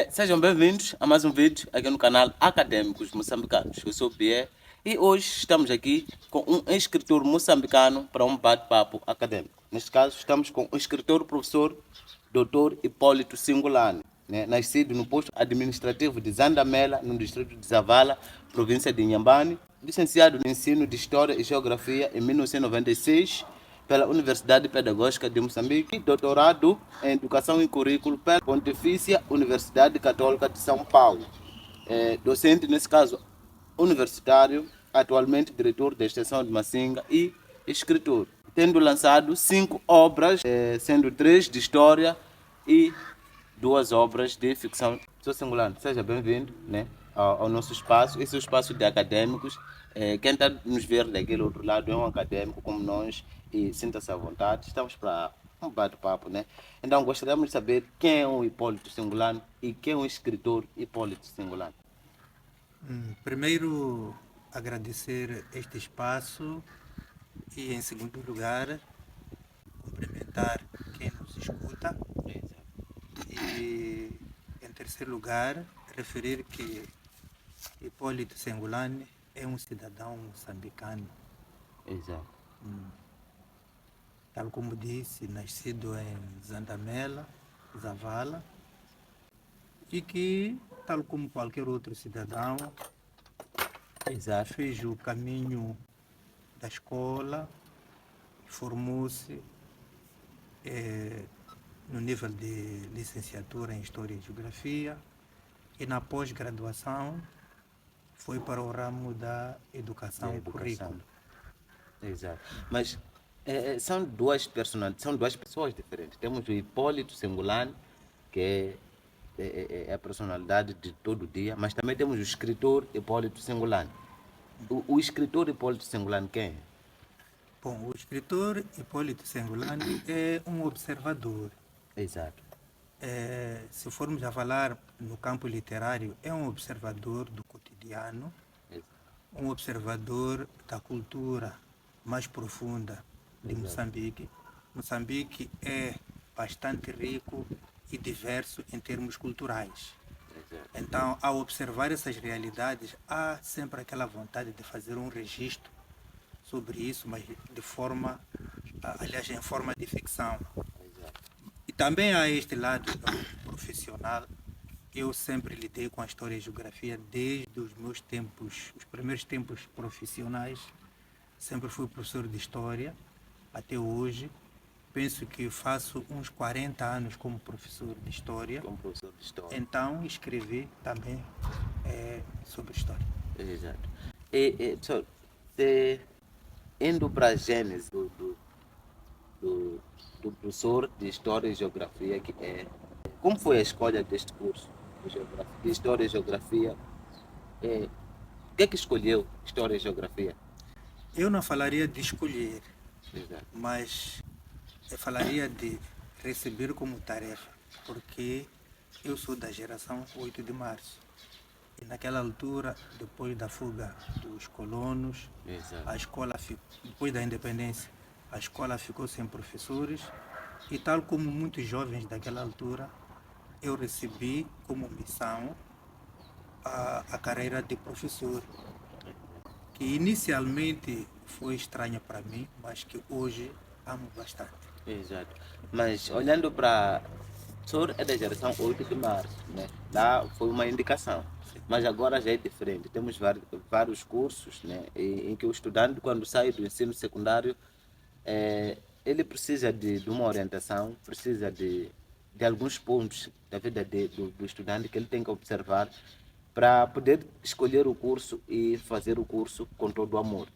Sejam bem-vindos a mais um vídeo aqui no canal Acadêmicos Moçambicanos. Eu sou o Pierre e hoje estamos aqui com um escritor moçambicano para um bate-papo acadêmico. Neste caso, estamos com o escritor professor Dr. Hipólito Singolane, né? Nascido no posto administrativo de Zandamela, no distrito de Zavala, província de Inhambane, licenciado no ensino de História e Geografia em 1996 pela Universidade Pedagógica de Moçambique, doutorado em Educação e Currículo pela Pontifícia Universidade Católica de São Paulo. Docente, nesse caso, universitário, atualmente diretor da Extensão de Massinga e escritor, tendo lançado 5 obras, sendo 3 de história e 2 obras de ficção. Sou Singular, seja bem-vindo, né, ao nosso espaço. Esse é o espaço de acadêmicos. Quem está nos ver daquele outro lado é um acadêmico como nós e sinta-se à vontade. Estamos para um bate-papo, né? Então gostaríamos de saber quem é o Hipólito Singolane e quem é o escritor Hipólito Singolane. Primeiro, agradecer este espaço e, em segundo lugar, cumprimentar quem nos escuta e, em terceiro lugar, referir que Hipólito Singolane é um cidadão moçambicano. Exato. Tal como disse, nascido em Zandamela, Zavala, e que, tal como qualquer outro cidadão, Exato. fez o caminho da escola, formou-se no nível de licenciatura em História e Geografia e na pós-graduação foi para o ramo da educação e currículo. Exato. Mas são duas personalidades, são duas pessoas diferentes. Temos o Hipólito Singolane, que é a personalidade de todo dia, mas também temos o escritor Hipólito Singolane. O escritor Hipólito Singolane quem é? Bom, o escritor Hipólito Singolane é um observador. Exato. Se formos a falar no campo literário, é um observador do cotidiano, um observador da cultura mais profunda de Moçambique. Moçambique é bastante rico e diverso em termos culturais. Então, ao observar essas realidades, há sempre aquela vontade de fazer um registro sobre isso, mas de forma, aliás, em forma de ficção. E também há este lado profissional. Eu sempre lidei com a história e geografia desde os meus tempos, os primeiros tempos profissionais. Sempre fui professor de história, até hoje. Penso que faço uns 40 anos como professor de história. Como professor de história. Então, escrevi também sobre história. Exato. Professor, indo para a gênese do professor de História e Geografia, que é... Como foi a escolha deste curso de História e Geografia? O que é que escolheu História e Geografia? Eu não falaria de escolher, Exato. mas eu falaria de receber como tarefa, porque eu sou da geração 8 de março. E naquela altura, depois da fuga dos colonos, Exato. a escola, depois da independência, a escola ficou sem professores e, tal como muitos jovens daquela altura, eu recebi como missão a carreira de professor, que inicialmente foi estranha para mim, mas que hoje amo bastante. Exato. Mas olhando para... O senhor é da geração 8 de março, né? Lá foi uma indicação. Mas agora já é diferente. Temos vários cursos, né, em que o estudante, quando sai do ensino secundário, ele precisa de uma orientação, precisa de alguns pontos da vida do estudante que ele tem que observar para poder escolher o curso e fazer o curso com todo o amor.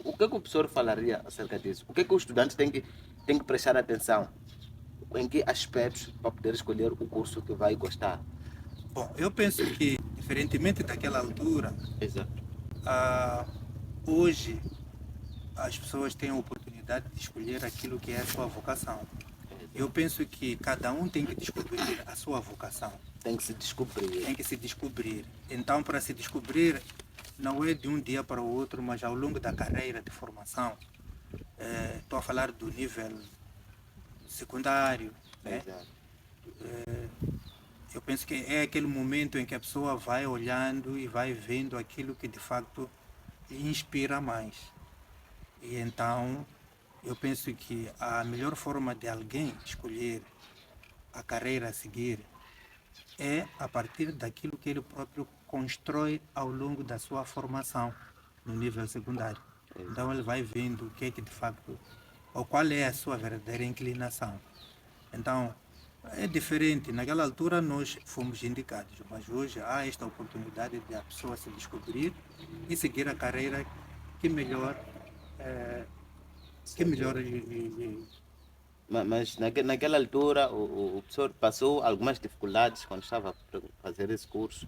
O que é que o professor falaria acerca disso? O que é que o estudante tem que prestar atenção? Em que aspectos para poder escolher o curso que vai gostar? Bom, eu penso que, diferentemente daquela altura, Exato. hoje as pessoas têm a oportunidade de escolher aquilo que é a sua vocação. Eu penso que cada um tem que descobrir a sua vocação. Tem que se descobrir. Tem que se descobrir. Então, para se descobrir, não é de um dia para o outro, mas ao longo da carreira de formação. Estou a falar do nível secundário, né? Exato. Eu penso que é aquele momento em que a pessoa vai olhando e vai vendo aquilo que de facto lhe inspira mais. E então eu penso que a melhor forma de alguém escolher a carreira a seguir é a partir daquilo que ele próprio constrói ao longo da sua formação no nível secundário. Então ele vai vendo o que é que de facto, ou qual é a sua verdadeira inclinação. Então é diferente, naquela altura nós fomos indicados, mas hoje há esta oportunidade de a pessoa se descobrir e seguir a carreira que melhor, Mas naquela altura o professor passou algumas dificuldades quando estava a fazer esse curso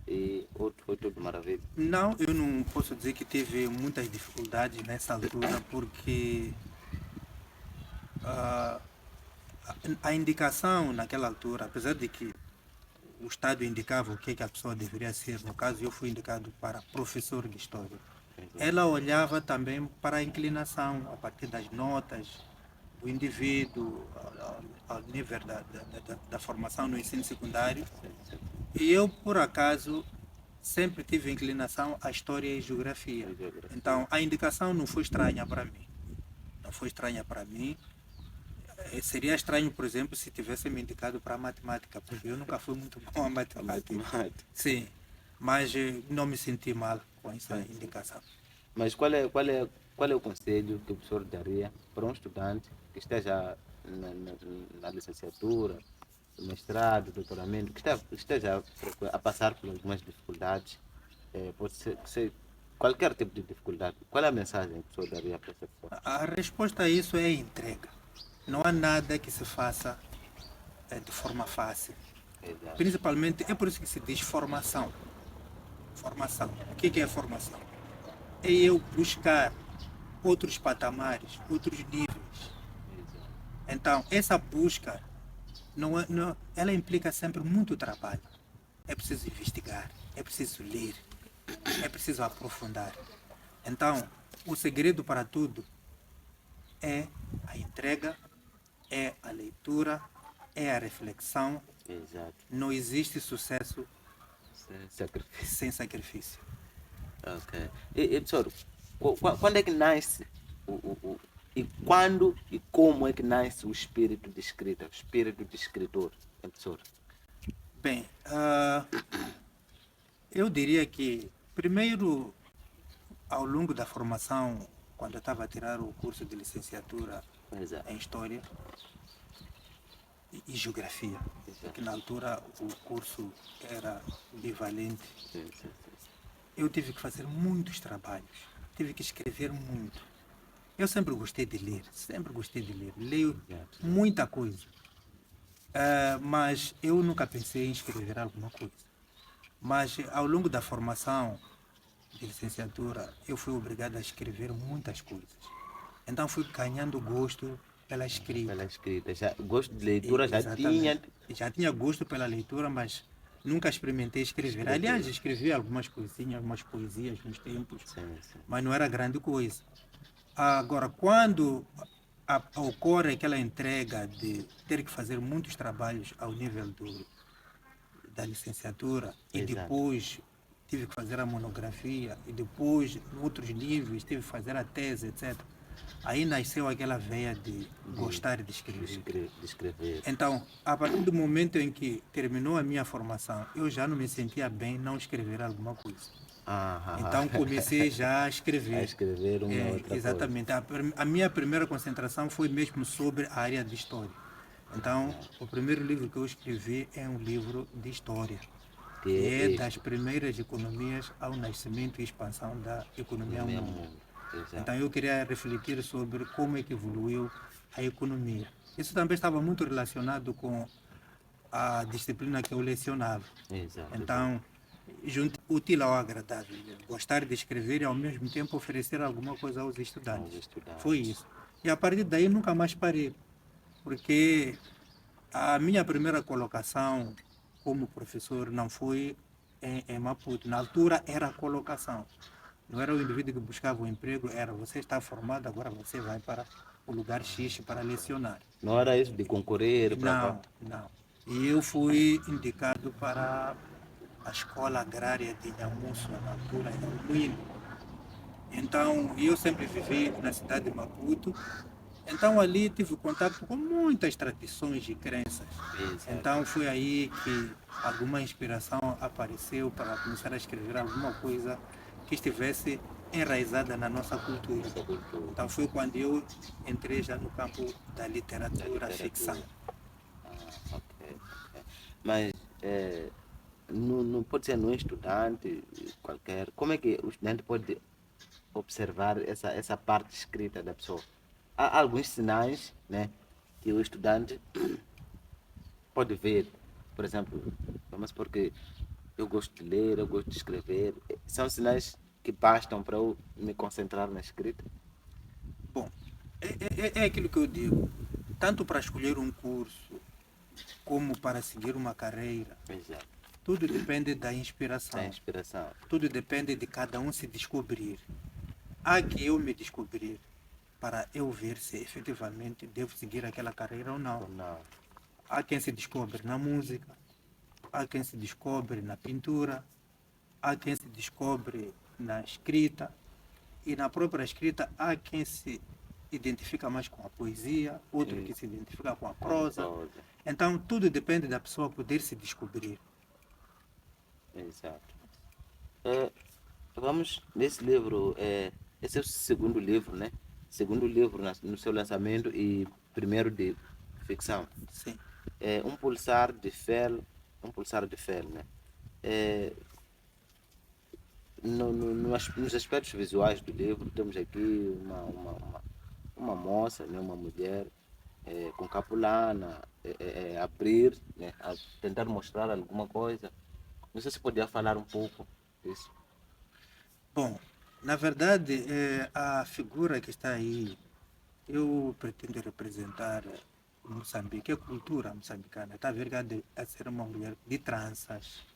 e outro foi tudo maravilha. Não, eu não posso dizer que teve muitas dificuldades nessa altura, porque ah, a indicação naquela altura, apesar de que o Estado indicava o que, é que a pessoa deveria ser, no caso eu fui indicado para professor de História, ela olhava também para a inclinação, a partir das notas do indivíduo, ao nível da formação no ensino secundário. E eu, por acaso, sempre tive inclinação à História e Geografia. Então, a indicação não foi estranha para mim. Não foi estranha para mim. Seria estranho, por exemplo, se tivesse me indicado para a matemática, porque eu nunca fui muito bom a matemática. Sim, mas não me senti mal com essa indicação. Mas qual é o conselho que o professor daria para um estudante que esteja na licenciatura, no mestrado, doutoramento, que esteja a passar por algumas dificuldades, pode ser qualquer tipo de dificuldade? Qual é a mensagem que o professor daria para essa pessoa? A resposta a isso é entrega. Não há nada que se faça de forma fácil. Exato. Principalmente, é por isso que se diz formação. Formação. O que é formação? É eu buscar outros patamares, outros níveis. Então, essa busca, ela implica sempre muito trabalho. É preciso investigar, é preciso ler, é preciso aprofundar. Então, o segredo para tudo é a entrega, é a leitura, é a reflexão. Exato. Não existe sucesso Sacrifício. sem sacrifício. Ok. E professor, quando é que nasce e quando e como é que nasce o espírito de escrita, o espírito de escritor, professor? Bem, eu diria que, primeiro, ao longo da formação, quando eu estava a tirar o curso de licenciatura Exato. em História e Geografia, Exato. que na altura o curso era bivalente, Sim. eu tive que fazer muitos trabalhos, tive que escrever muito. Eu sempre gostei de ler, leio muita coisa. Mas eu nunca pensei em escrever alguma coisa. Mas ao longo da formação de licenciatura, eu fui obrigado a escrever muitas coisas. Então fui ganhando gosto pela escrita. Pela escrita. Gosto de leitura já Exatamente. tinha. Já tinha gosto pela leitura, mas nunca experimentei escrever. Aliás, escrevi algumas coisinhas, algumas poesias nos tempos, Sim. mas não era grande coisa. Agora, quando ocorre aquela entrega de ter que fazer muitos trabalhos ao nível da licenciatura e Exato. depois tive que fazer a monografia e depois, em outros níveis, tive que fazer a tese, etc. Aí nasceu aquela veia de gostar de escrever. De escrever. Então, a partir do momento em que terminou a minha formação, eu já não me sentia bem não escrever alguma coisa. Então comecei já a escrever. A escrever uma outra exatamente. A minha primeira concentração foi mesmo sobre a área de história. Então, o primeiro livro que eu escrevi é um livro de história, que é das primeiras economias ao nascimento e expansão da economia mundial. Então, eu queria refletir sobre como é que evoluiu a economia. Isso também estava muito relacionado com a disciplina que eu lecionava. Exato. Então, útil ao agradável, gostar de escrever e ao mesmo tempo oferecer alguma coisa aos estudantes. Foi isso. E a partir daí nunca mais parei, porque a minha primeira colocação como professor não foi em Maputo. Na altura era a colocação. Não era o indivíduo que buscava o emprego, era você está formado, agora você vai para o lugar X para lecionar. Não era isso de concorrer? Não. E eu fui indicado para a escola agrária de Nhamuço, na altura, em Almoinho. Então, eu sempre vivi na cidade de Maputo. Então, ali tive contato com muitas tradições e crenças. Exato. Então, foi aí que alguma inspiração apareceu para começar a escrever alguma coisa que estivesse enraizada na nossa cultura. Nossa cultura. Então, foi quando eu entrei já no campo da Da literatura, ficção. literatura. Ok, ok. Mas pode ser num estudante qualquer. Como é que o estudante pode observar essa parte escrita da pessoa? Há alguns sinais, né, que o estudante pode ver. Por exemplo, vamos supor que eu gosto de ler, eu gosto de escrever. São sinais que bastam para eu me concentrar na escrita? Bom, é aquilo que eu digo. Tanto para escolher um curso, como para seguir uma carreira, Exato. tudo depende da Da inspiração. inspiração. Tudo depende de cada um se descobrir. Há que eu me descobrir para eu ver se efetivamente devo seguir aquela carreira ou não. Ou não? Há quem se descobre na música, há quem se descobre na pintura, há quem se descobre na escrita, e na própria escrita há quem se identifica mais com a poesia, outro que se identifica com a prosa. Prosa. Então tudo depende da pessoa poder se descobrir. Exato. É, vamos nesse livro, esse é o segundo livro, né? Segundo livro no seu lançamento e primeiro de ficção. Sim. É um pulsar de fel, né? É, nos aspectos visuais do livro temos aqui uma moça, né? Uma mulher com capulana, abrir, né? A tentar mostrar alguma coisa. Não sei se podia falar um pouco disso. Bom, na verdade, a figura que está aí, eu pretendo representar Moçambique, a cultura moçambicana. Está a ver que a ser uma mulher de tranças.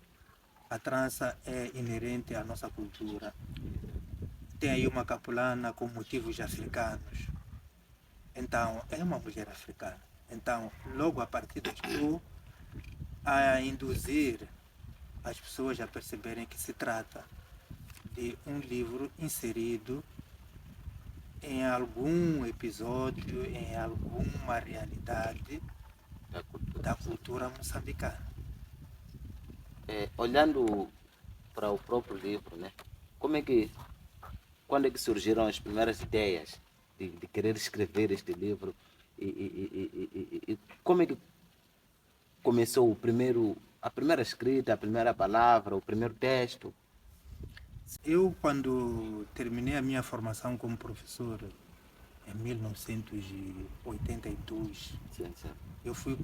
A trança é inerente à nossa cultura. Tem aí uma capulana com motivos africanos. Então, é uma mulher africana. Então, logo a partir daí, estou a induzir as pessoas a perceberem que se trata de um livro inserido em algum episódio, em alguma realidade Da cultura. da cultura moçambicana. Olhando para o próprio livro, né? Como é que, quando é que surgiram as primeiras ideias de querer escrever este livro e como é que começou a primeira escrita, a primeira palavra, o primeiro texto? Eu, quando terminei a minha formação como professor em 1982, Sim, sim. eu fui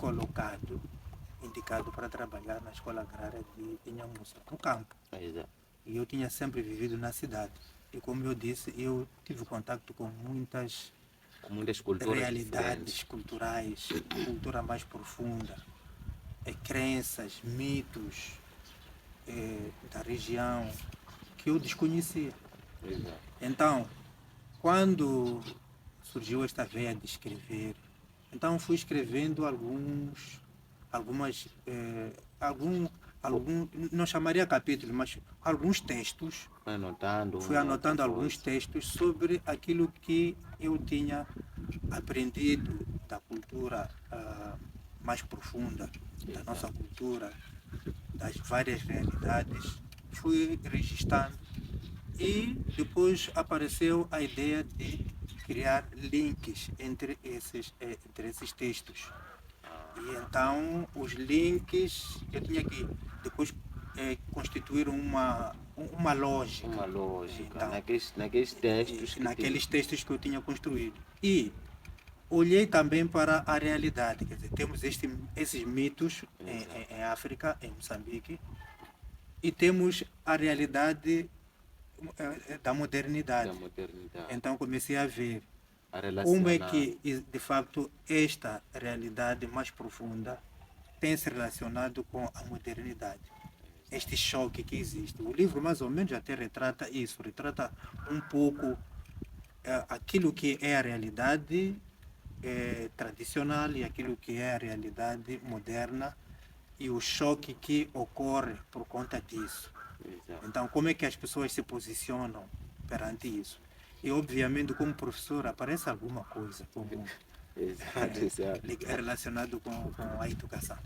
indicado para trabalhar na escola agrária de Inhamuça, no campo. Exato. E eu tinha sempre vivido na cidade. E como eu disse, eu tive contato com muitas Com muitas culturas realidades diferentes. culturais, cultura mais profunda, crenças, mitos da região que eu desconhecia. Exato. Então, quando surgiu esta veia de escrever, então fui escrevendo algumas, não chamaria capítulos, mas alguns textos. Foi anotando Fui uma e outra anotando alguns coisa. textos sobre aquilo que eu tinha aprendido da cultura mais profunda, da nossa cultura, das várias realidades. Fui registrando e depois apareceu a ideia de criar links entre esses textos. E então os links eu tinha que depois constituir uma lógica. Uma lógica Então, naqueles textos que naqueles textos que eu tinha construído. E olhei também para a realidade, quer dizer, temos esses mitos em África, em Moçambique, e temos a realidade da modernidade. da modernidade. Então comecei a ver A como é relacionar. que, de facto, esta realidade mais profunda tem se relacionado com a modernidade. Este choque que existe. O livro, mais ou menos, até retrata isso, retrata um pouco aquilo que é a realidade tradicional e aquilo que é a realidade moderna e o choque que ocorre por conta disso. Exato. Então, como é que as pessoas se posicionam perante isso? E, obviamente, como professor, aparece alguma coisa como Exato, exato. relacionado com a educação.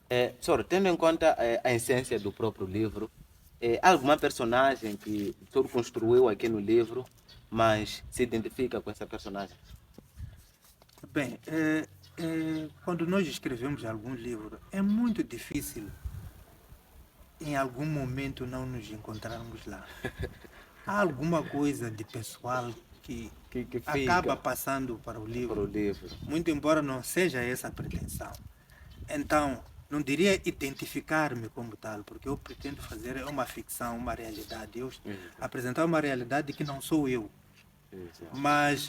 Professor, tendo em conta a essência do próprio livro, há alguma personagem que o senhor construiu aqui no livro, mas se identifica com essa personagem? Bem, quando nós escrevemos algum livro, é muito difícil em algum momento não nos encontrarmos lá. Há alguma coisa de pessoal que Que acaba fica passando para o para livro, o livro. muito embora não seja essa a pretensão. Então, não diria identificar-me como tal, porque eu pretendo fazer uma ficção, uma realidade. Eu apresentar uma realidade que não sou eu. Exato. Mas,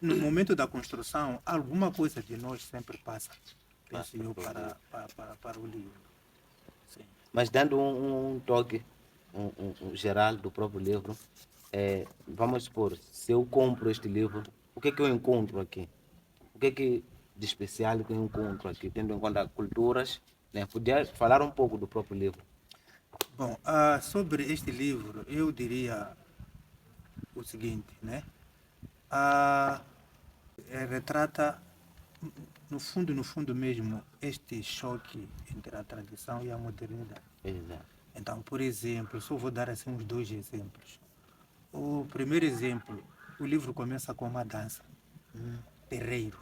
no momento da construção, alguma coisa de nós sempre passa, penso eu, para o livro. Sim. Mas dando um toque geral do próprio livro, vamos supor, se eu compro este livro, o que é que eu encontro aqui? O que é que de especial que eu encontro aqui, tendo em conta culturas, né? Podia falar um pouco do próprio livro. Bom, sobre este livro, eu diria o seguinte, né? Retrata, no fundo mesmo, este choque entre a tradição e a modernidade. Exato. Então, por exemplo, só vou dar assim uns dois exemplos. O primeiro exemplo, o livro começa com uma dança, um terreiro,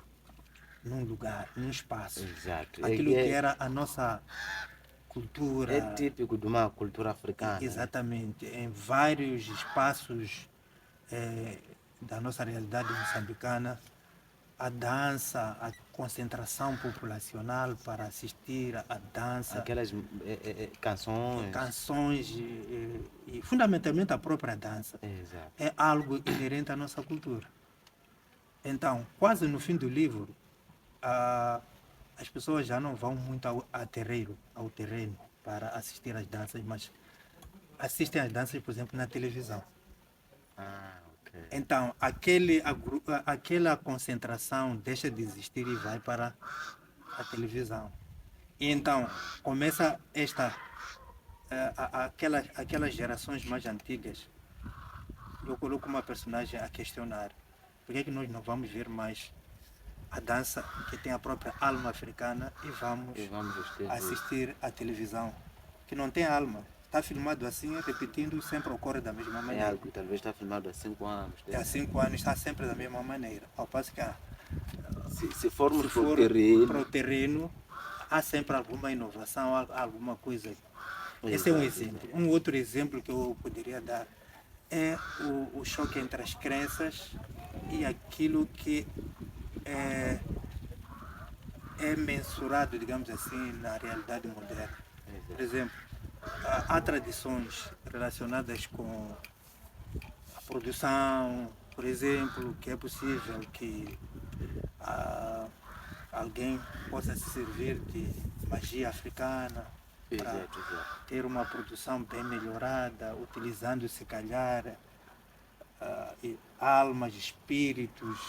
num lugar, num espaço. Exato. Aquilo que era a nossa É cultura, típico de uma cultura africana. Né? exatamente, em vários espaços da nossa realidade moçambicana, a dança, a concentração populacional para assistir à dança, Aquelas canções. canções e fundamentalmente a própria dança, Exato. é algo inerente à nossa cultura. Então, quase no fim do livro, as pessoas já não vão muito ao terreno para assistir às danças, mas assistem às danças, por exemplo, na televisão. Ok. Então, aquela concentração deixa de existir e vai para a televisão. E então, começa aquelas gerações mais antigas, eu coloco uma personagem a questionar por que nós não vamos ver mais a dança que tem a própria alma africana e vamos assistir à televisão, que não tem alma. Está filmado assim, repetindo, sempre ocorre da mesma É maneira. algo que talvez está filmado há 5 anos. Há 5 anos está sempre da mesma maneira. Ao passo que Se formos se para o for terreno. para o terreno, há sempre alguma inovação, alguma coisa. Esse é um Exato, exemplo. Um outro exemplo que eu poderia dar é o choque entre as crenças e aquilo que é mensurado, digamos assim, na realidade moderna. Por exemplo, há tradições relacionadas com a produção, por exemplo, que é possível que alguém possa se servir de magia africana para Exato, exato. ter uma produção bem melhorada, utilizando, se calhar, almas, espíritos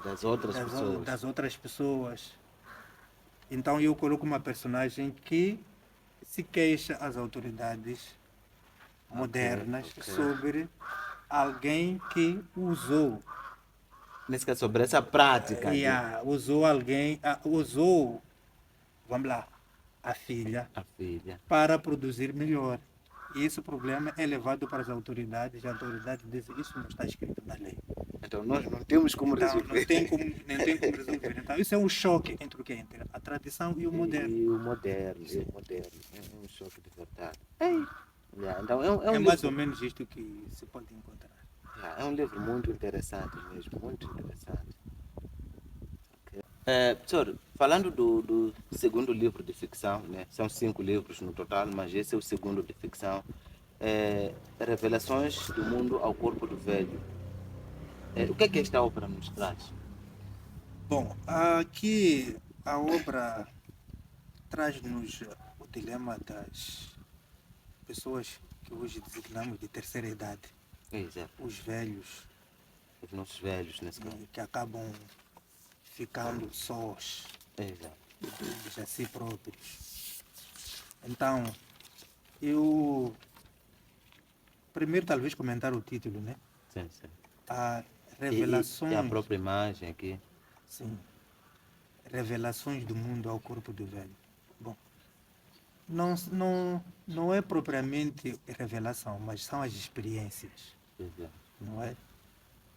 Das outras pessoas. das outras pessoas. Então eu coloco uma personagem que se queixa às autoridades modernas ok. sobre alguém que usou, Nesse caso, sobre essa prática. usou alguém, vamos lá, a filha, A filha. para produzir melhor. E esse problema é levado para as autoridades e a autoridade diz isso não está escrito na lei. Então nós não temos como Então, resolver. não tem como resolver. Então, isso é um choque entre o que? Entre a tradição e o moderno. E o moderno. É um choque de verdade. Então, É mais ou menos isto que se pode encontrar. É um livro muito interessante mesmo, muito interessante. Professor, falando do segundo livro de ficção, né? São 5 livros no total, mas esse é o segundo de ficção. Revelações do Mundo ao Corpo do Velho. O que é que esta obra nos traz? Bom, aqui a obra traz-nos o dilema das pessoas que hoje designamos de terceira idade, Exato. os velhos, Os nossos velhos, nesse caso. que acabam ficando sós Exato. de a si próprios. Então, eu primeiro talvez comentar o título, né? Sim, sim. A E a revelações, própria imagem aqui. sim, revelações do mundo ao corpo do velho. Bom, não é propriamente revelação, mas são as experiências, Exato. não é?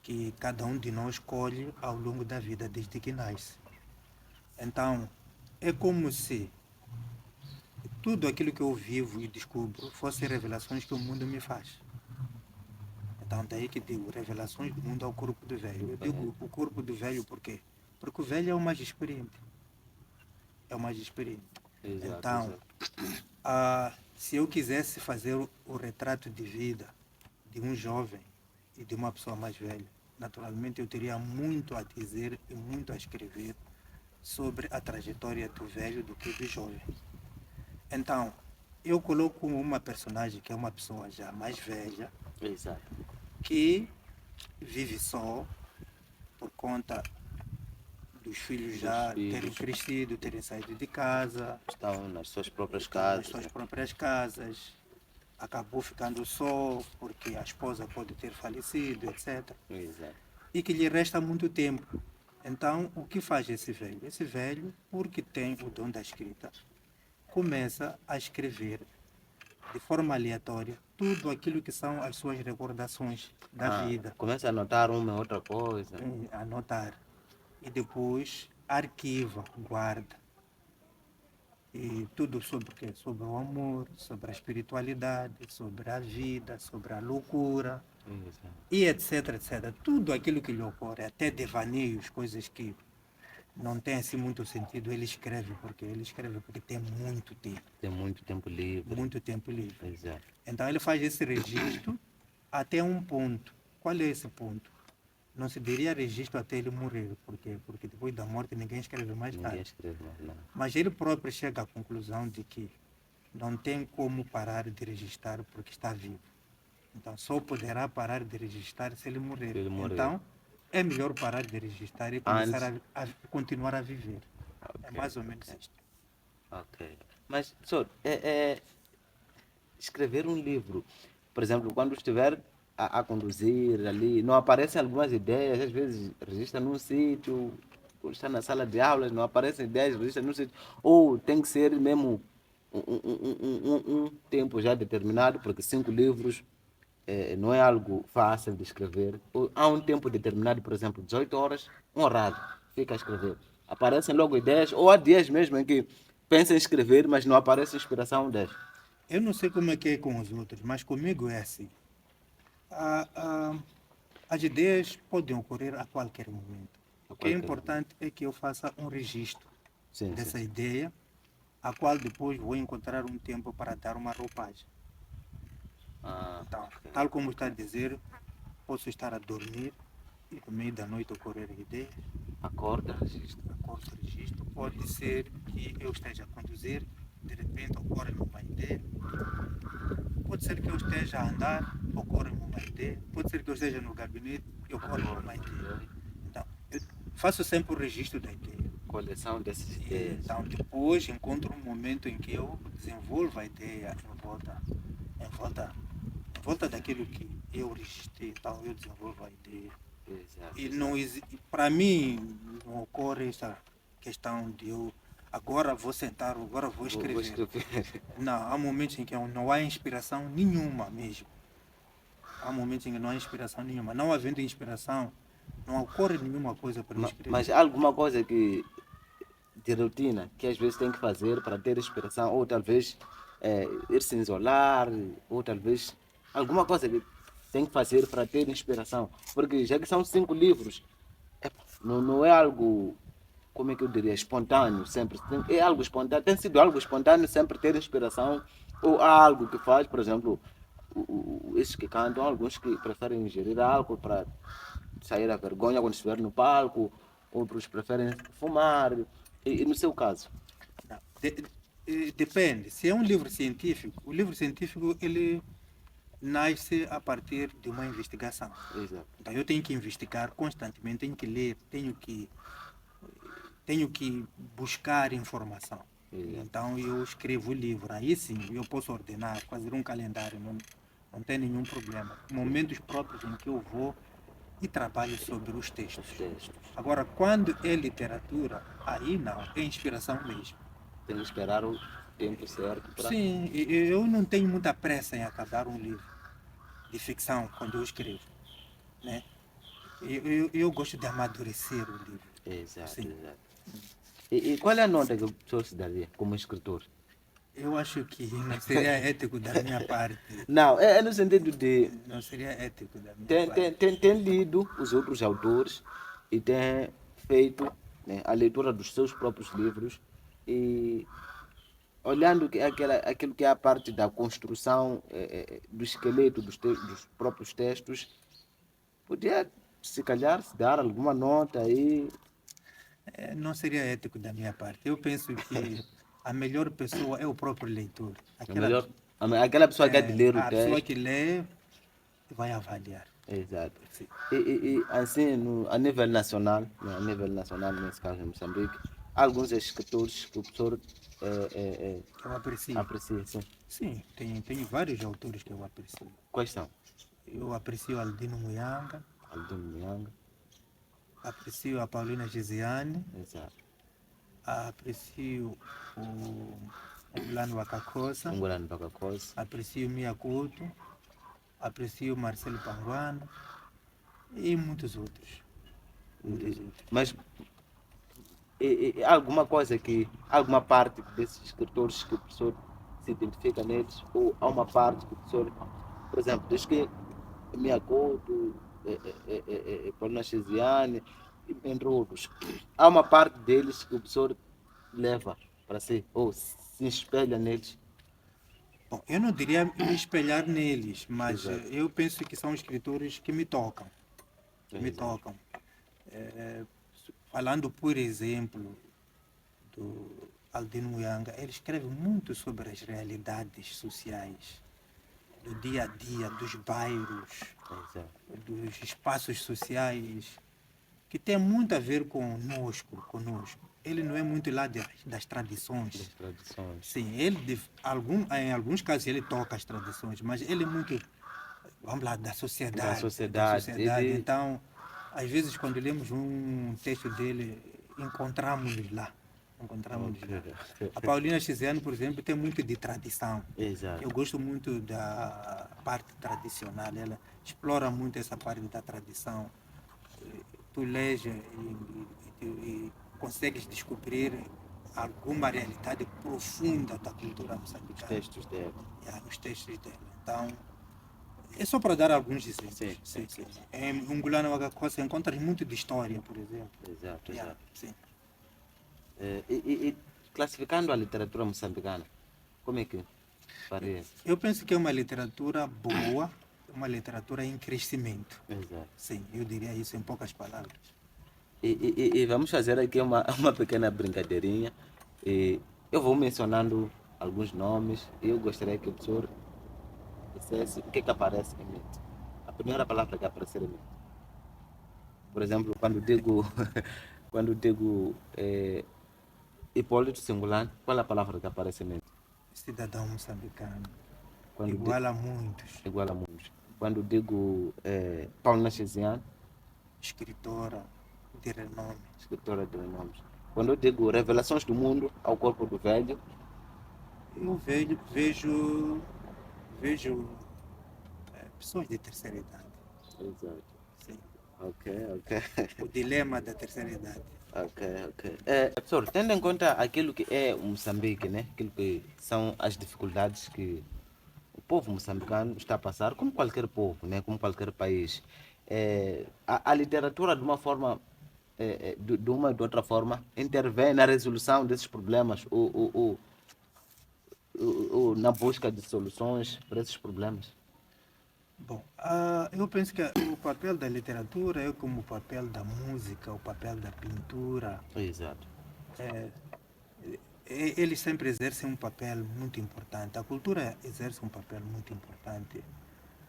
Que cada um de nós colhe ao longo da vida, desde que nasce. Então, é como se tudo aquilo que eu vivo e descubro fossem revelações que o mundo me faz. Então, daí que digo, revelações do mundo ao corpo do velho. Eu digo o corpo do velho por quê? Porque o velho é o mais experiente. É o mais experiente. Exato, Então, exato. se eu quisesse fazer o retrato de vida de um jovem e de uma pessoa mais velha, naturalmente eu teria muito a dizer e muito a escrever sobre a trajetória do velho do que do jovem. Então, eu coloco uma personagem que é uma pessoa já mais velha, Exato. que vive só por conta dos filhos Dos já terem filhos. crescido, terem saído de casa, Estão nas suas próprias estão nas casas. suas próprias casas, acabou ficando só porque a esposa pode ter falecido, etc. Exato. E que lhe resta muito tempo. Então, o que faz esse velho? Esse velho, porque tem o dom da escrita, começa a escrever de forma aleatória tudo aquilo que são as suas recordações da vida, Começa a notar uma ou outra coisa. anotar. E depois arquiva, guarda. E tudo sobre o quê? Sobre o amor, sobre a espiritualidade, sobre a vida, sobre a loucura, Exato. e etc, etc. Tudo aquilo que lhe ocorre, até devaneios, coisas que não têm assim muito sentido, ele escreve porque tem muito tempo. Tem muito tempo livre. Muito tempo livre. Exato. Então ele faz esse registro até um ponto. Qual é esse ponto? Não se diria registro até ele morrer, porque depois da morte ninguém escreve mais Ninguém nada. escreve mais nada. Mas ele próprio chega à conclusão de que não tem como parar de registrar porque está vivo. Então só poderá parar de registrar se ele morrer. Se ele morrer. Então é melhor parar de registrar e começar a continuar a viver. É mais ou menos isto. Ok. Mas, senhor, escrever um livro, por exemplo, quando estiver a conduzir ali, não aparecem algumas ideias, às vezes registra num sítio, ou está na sala de aulas, não aparecem ideias, registra num sítio, ou tem que ser mesmo um tempo já determinado, porque 5 livros não é algo fácil de escrever. Há um tempo determinado, por exemplo, 18 horas, um horário, fica a escrever. Aparecem logo ideias, ou há dias mesmo em que pensa em escrever, mas não aparece inspiração 10. Eu não sei como é que é com os outros, mas comigo é assim. As ideias podem ocorrer a qualquer momento. O que é importante é que eu faça um registro dessa ideia, a qual depois vou encontrar um tempo para dar uma roupagem. Então, tal como está a dizer, posso estar a dormir e no meio da noite ocorrer ideias. Acorda, registro. Registro. Pode ser que eu esteja a conduzir, de repente ocorre-me uma ideia. Pode ser que eu esteja a andar, ocorre-me uma ideia. Pode ser que eu esteja no gabinete e ocorre-me uma ideia. Então, eu faço sempre o registro da ideia. Coleção dessas ideias. Então, depois encontro um momento em que eu desenvolvo a ideia em volta daquilo que eu registrei. Então, eu desenvolvo a ideia. Exato. E não para mim não ocorre essa questão de eu agora vou sentar, agora vou escrever. Não, há momentos em que não há inspiração nenhuma mesmo. Há momentos em que não há inspiração nenhuma. Não havendo inspiração, não ocorre nenhuma coisa para eu escrever. Mas há alguma coisa que de rotina que às vezes tem que fazer para ter inspiração, ou talvez ir se isolar, ou talvez alguma coisa que tem que fazer para ter inspiração, porque já que são 5 livros, não é algo, como é que eu diria, espontâneo sempre, é algo espontâneo, tem sido algo espontâneo sempre ter inspiração, ou há algo que faz, por exemplo, esses que cantam, alguns que preferem ingerir álcool para sair a vergonha quando estiver no palco, outros preferem fumar, e no seu caso? Não. Depende. Se é um livro científico, o livro científico ele nasce a partir de uma investigação. Exato. Então eu tenho que investigar constantemente, tenho que ler, tenho que buscar informação. Então eu escrevo o livro. Aí sim, eu posso ordenar, fazer um calendário, não tem nenhum problema. Momentos próprios em que eu vou e trabalho sobre os textos. Os textos. Agora, quando é literatura, aí não, é inspiração mesmo. Tem que esperar o tempo certo para... Sim, eu não tenho muita pressa em acabar um livro de ficção quando eu escrevo, né? Eu gosto de amadurecer o livro. Exato, Sim. exato. E qual é a nota que o professor se daria como escritor? Eu acho que não seria ético da minha parte. Não, é no sentido de... Não seria ético da minha Tem, parte. tem lido os outros autores e tem feito, né, a leitura dos seus próprios livros e olhando aquilo que é a parte da construção do esqueleto dos próprios textos, podia, se calhar, se dar alguma nota aí. Não seria ético da minha parte. Eu penso que a melhor pessoa é o próprio leitor. É melhor, aquela pessoa que há de ler o A pessoa texto. que lê vai avaliar. Exato. Sim. E assim, a nível nacional, né, a nível nacional, nesse caso em Moçambique, há alguns escritores que o professor Eu aprecio. aprecia. Sim. Sim, tem vários autores que eu aprecio. Quais são? Eu aprecio Aldino Muyanga, Aldino Nyanga. aprecio a Paulina Gisiane, Exato. aprecio o Lano Wakakosa, Ngolani Bakakosa. aprecio Mia Couto, aprecio Marcelo Panguano e muitos outros. Muitos outros. Mas alguma coisa que, alguma parte desses escritores que o professor se identifica neles, ou há uma parte que o professor, por exemplo, diz que Miyakoto, Paulina Chesiane, entre outros, há uma parte deles que o professor leva para si, ou se espelha neles. Bom, eu não diria me espelhar neles, mas Exato. eu penso que são escritores que me tocam. Me Exato. tocam. Falando, por exemplo, do Aldino Muyanga, ele escreve muito sobre as realidades sociais, do dia a dia, dos bairros, Exato. dos espaços sociais, que tem muito a ver conosco. Ele não é muito lá das tradições. Das tradições. Sim, em alguns casos ele toca as tradições, mas ele é muito, vamos lá, da sociedade. Da sociedade. Ele... Então, às vezes quando lemos um texto dele, encontramos-nos lá. Ok. A Paulina Chisiane, por exemplo, tem muito de tradição. Exato. Eu gosto muito da parte tradicional, ela explora muito essa parte da tradição. Tu lês e consegues descobrir alguma realidade profunda da cultura Os moçambicana. textos dele. Os textos dele. Então, é só para dar alguns exemplos. Sim. Em Ungulana Wakakosa encontras muito de história, por exemplo. Exato. Sim. E classificando a literatura moçambicana, como é que faria? Eu penso que é uma literatura boa, uma literatura em crescimento. Exato. Sim, eu diria isso em poucas palavras. E vamos fazer aqui uma pequena brincadeirinha. Eu vou mencionando alguns nomes e eu gostaria que o professor dissesse o que aparece em mente. A primeira palavra que aparecer em mente. Por exemplo, quando digo Hipólito Singular, qual é a palavra que aparece em mente? Cidadão moçambicano. Quando Igual a muitos. Igual a muitos. Quando digo Paulina Chesiane, Escritora de renome. escritora de renome. Quando eu digo Revelações do Mundo ao Corpo do Velho, Eu vejo pessoas de terceira idade. exato. Sim. Ok. O dilema da terceira idade. Ok. Professor, tendo em conta aquilo que é o Moçambique, né? Aquilo que são as dificuldades que o povo moçambicano está a passar, como qualquer povo, né? Como qualquer país, a literatura, de uma forma, de uma ou de outra forma, intervém na resolução desses problemas ou na busca de soluções para esses problemas. Bom, eu penso que o papel da literatura é como o papel da música, o papel da pintura. Exato. Eles sempre exercem um papel muito importante. A cultura exerce um papel muito importante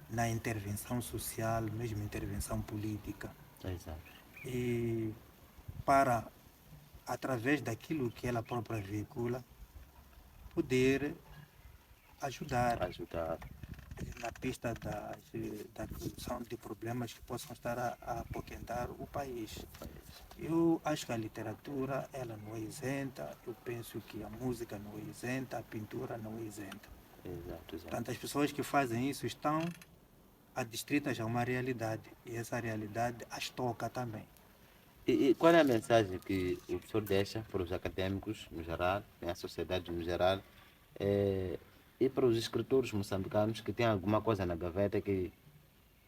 na intervenção social, mesmo intervenção política. Exato. E através daquilo que ela própria veicula, poder ajudar Ajudar. na pista da resolução de problemas que possam estar a apoquentar o país. Eu acho que a literatura ela não é isenta, eu penso que a música não é isenta, a pintura não é isenta. Exato, exato. Portanto, as pessoas que fazem isso estão adstritas a uma realidade e essa realidade as toca também. E qual é a mensagem que o professor deixa para os acadêmicos no geral, né, a sociedade no geral, e para os escritores moçambicanos que têm alguma coisa na gaveta que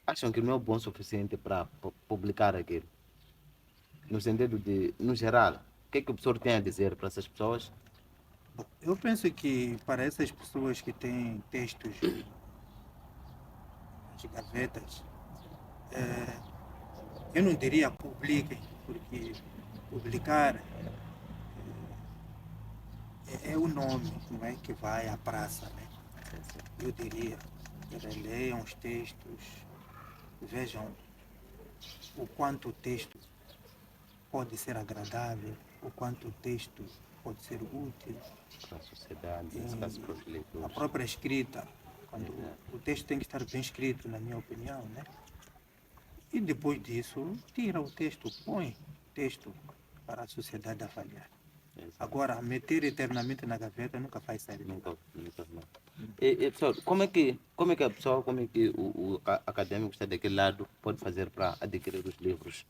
acham que não é bom o suficiente para publicar aquilo? No sentido de, no geral, o que é que o professor tem a dizer para essas pessoas? Bom, eu penso que para essas pessoas que têm textos nas gavetas, eu não diria publiquem, porque publicar é o nome, não é que vai à praça, né? Eu diria, leiam os textos, vejam o quanto o texto pode ser agradável, o quanto o texto pode ser útil. Para a sociedade, nesse caso para os A leitores. própria escrita, quando o texto tem que estar bem escrito, na minha opinião, né? E depois disso, tira o texto, põe o texto para a sociedade avaliar. Exato. Agora, meter eternamente na gaveta nunca faz sair de lá. Nunca não. Professor, como é que a pessoa, como é que o acadêmico está daquele lado pode fazer para adquirir os livros?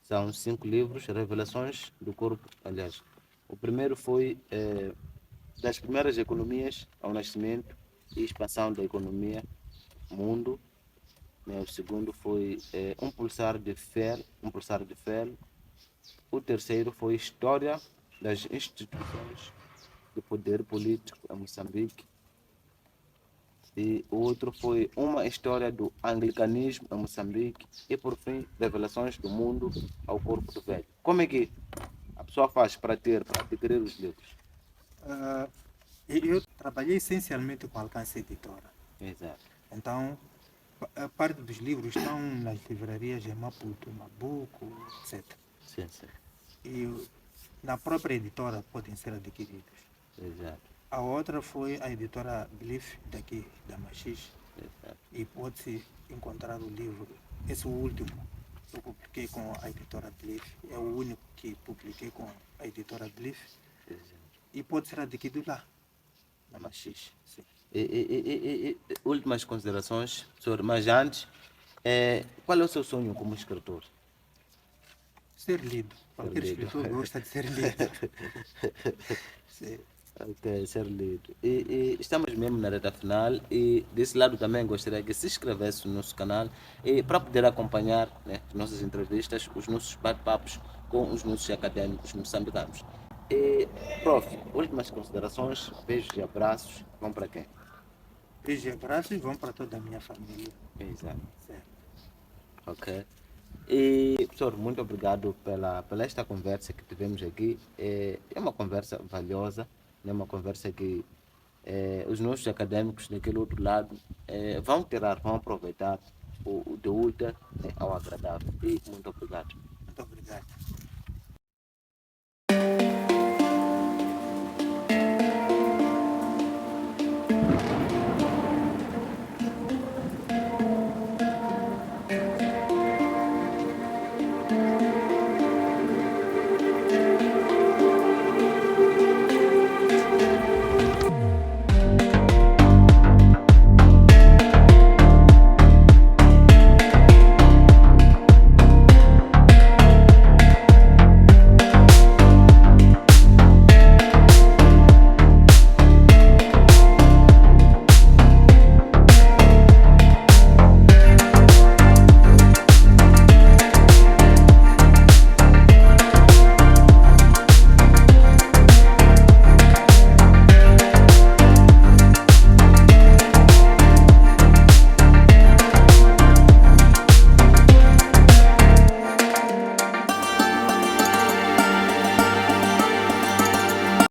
São 5 livros, Revelações do Corpo, aliás. O primeiro foi das primeiras economias ao nascimento e expansão da economia, mundo. Né? O segundo foi Um Pulsar de Fé. O terceiro foi História das Instituições de Poder Político em Moçambique. E o outro foi Uma História do Anglicanismo em Moçambique. E por fim, Revelações do Mundo ao Corpo do Velho. Como é que a pessoa faz para adquirir os livros? Eu trabalhei essencialmente com Alcance Editora. Exato. Então, a parte dos livros estão nas livrarias em Maputo, Mabuco, etc. Sim, sim. E na própria editora podem ser adquiridos. Exato. A outra foi a editora Belief, daqui, da Machis. Exato. E pode-se encontrar o livro. Esse último eu publiquei com a editora Belief. É o único que publiquei com a editora Belief. Exato. E pode ser adquirido lá, na Machis. Sim. Últimas considerações, professor, mas antes, qual é o seu sonho como escritor? Ser lido. Qualquer lido. escritor gosta de ser lido. Sim. Ok, ser lido. E estamos mesmo na reta final e desse lado também gostaria que se inscrevesse no nosso canal e para poder acompanhar, né, as nossas entrevistas, os nossos bate-papos com os nossos acadêmicos moçambicanos. E, prof, últimas considerações, beijos e abraços, vão para quem? Beijos e abraços e vão para toda a minha família. Exato. Certo. Ok. E, professor, muito obrigado pela esta conversa que tivemos aqui. É uma conversa valiosa, é uma conversa que os nossos acadêmicos daquele outro lado vão tirar, vão aproveitar o de útil ao agradável. E muito obrigado. Muito obrigado.